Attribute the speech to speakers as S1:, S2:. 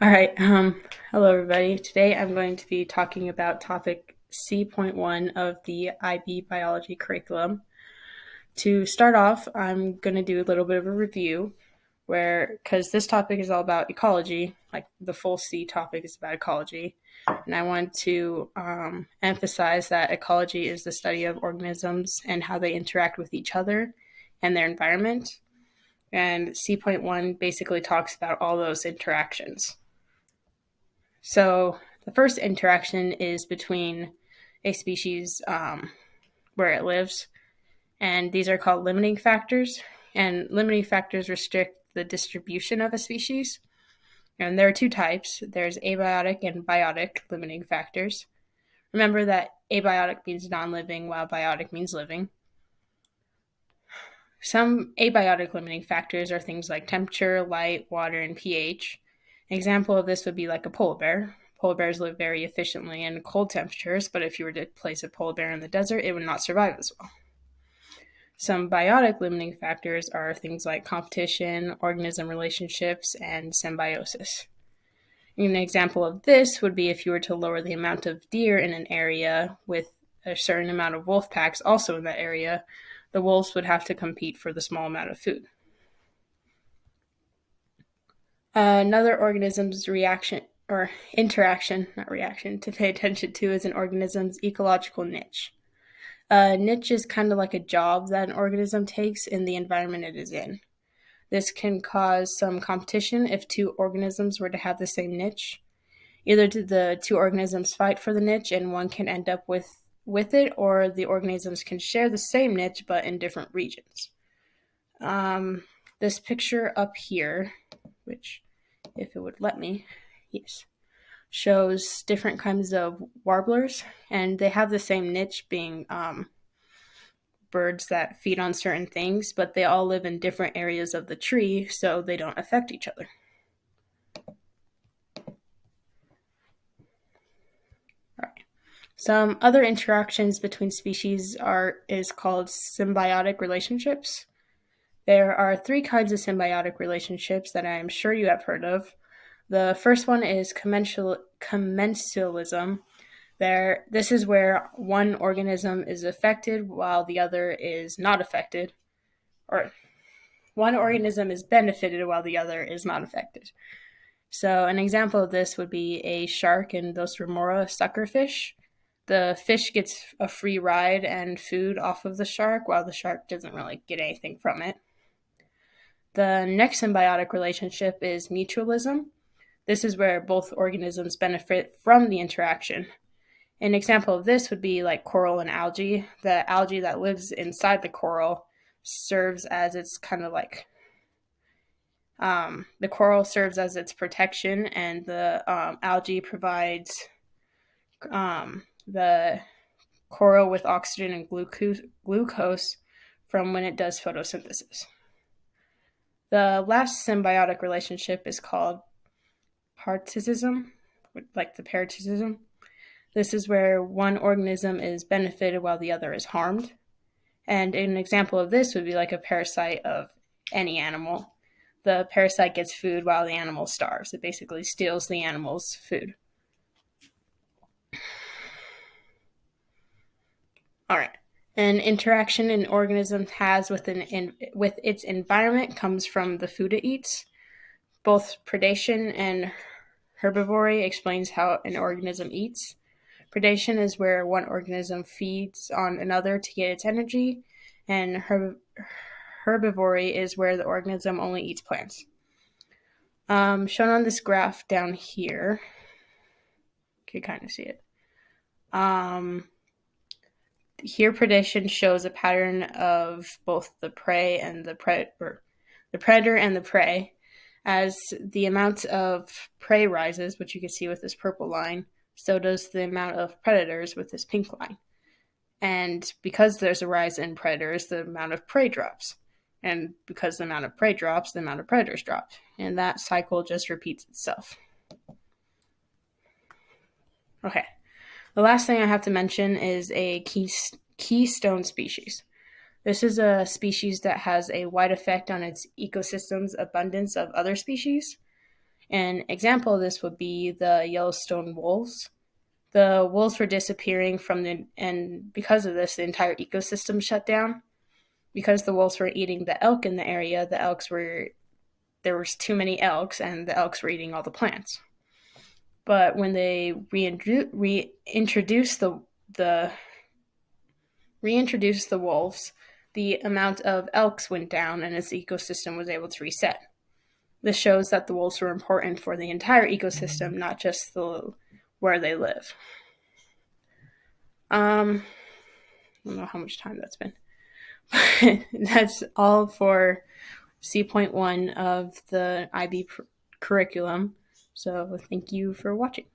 S1: All right. Hello, everybody. Today I'm going to be talking about topic C.1 of the IB Biology curriculum. To start off, I'm going to do a little bit of a review because this topic is all about ecology, like the full C topic is about ecology. And I want to emphasize that ecology is the study of organisms and how they interact with each other and their environment. And C.1 basically talks about all those interactions. So the first interaction is between a species where it lives, and these are called limiting factors. And limiting factors restrict the distribution of a species. And there are two types. There's abiotic and biotic limiting factors. Remember that abiotic means non-living, while biotic means living. Some abiotic limiting factors are things like temperature, light, water, and pH. An example of this would be like a polar bear. Polar bears live very efficiently in cold temperatures, but if you were to place a polar bear in the desert, it would not survive as well. Some biotic limiting factors are things like competition, organism relationships, and symbiosis. An example of this would be if you were to lower the amount of deer in an area with a certain amount of wolf packs also in that area, the wolves would have to compete for the small amount of food. Another organism's reaction or interaction, not reaction, to pay attention to is an organism's ecological niche. A niche is kind of like a job that an organism takes in the environment it is in. This can cause some competition if two organisms were to have the same niche. Either the two organisms fight for the niche and one can end up with it, or the organisms can share the same niche but in different regions. This picture up here, which if it would let me, yes, shows different kinds of warblers, and they have the same niche being birds that feed on certain things, but they all live in different areas of the tree, so they don't affect each other. All right. Some other interactions between species is called symbiotic relationships. There are three kinds of symbiotic relationships that I am sure you have heard of. The first one is commensalism. This is where one organism is affected while the other is not affected, or one organism is benefited while the other is not affected. So an example of this would be a shark and Dos remora suckerfish. The fish gets a free ride and food off of the shark, while the shark doesn't really get anything from it. The next symbiotic relationship is mutualism. This is where both organisms benefit from the interaction. An example of this would be like coral and algae. The algae that lives inside the coral serves as its kind of like the coral serves as its protection, and the algae provides the coral with oxygen and glucose from when it does photosynthesis. The last symbiotic relationship is called parasitism, like the parasitism. This is where one organism is benefited while the other is harmed. And an example of this would be like a parasite of any animal. The parasite gets food while the animal starves. It basically steals the animal's food. All right. An interaction an organism has with its environment comes from the food it eats. Both predation and herbivory explains how an organism eats. Predation is where one organism feeds on another to get its energy, and herbivory is where the organism only eats plants. Shown on this graph down here, you can kind of see it. Here, predation shows a pattern of both the prey and the predator and the prey. As the amount of prey rises, which you can see with this purple line, so does the amount of predators with this pink line. And because there's a rise in predators, the amount of prey drops. And because the amount of prey drops, the amount of predators drop. And that cycle just repeats itself. Okay. The last thing I have to mention is a keystone species. This is a species that has a wide effect on its ecosystem's abundance of other species. An example of this would be the Yellowstone wolves. The wolves were disappearing and because of this, the entire ecosystem shut down. Because the wolves were eating the elk in the area, there was too many elks, and the elks were eating all the plants. But when they reintroduced the wolves, the amount of elks went down, and its ecosystem was able to reset. This shows that the wolves were important for the entire ecosystem, not just where they live. I don't know how much time that's been. That's all for C.1 of the IB curriculum. So thank you for watching.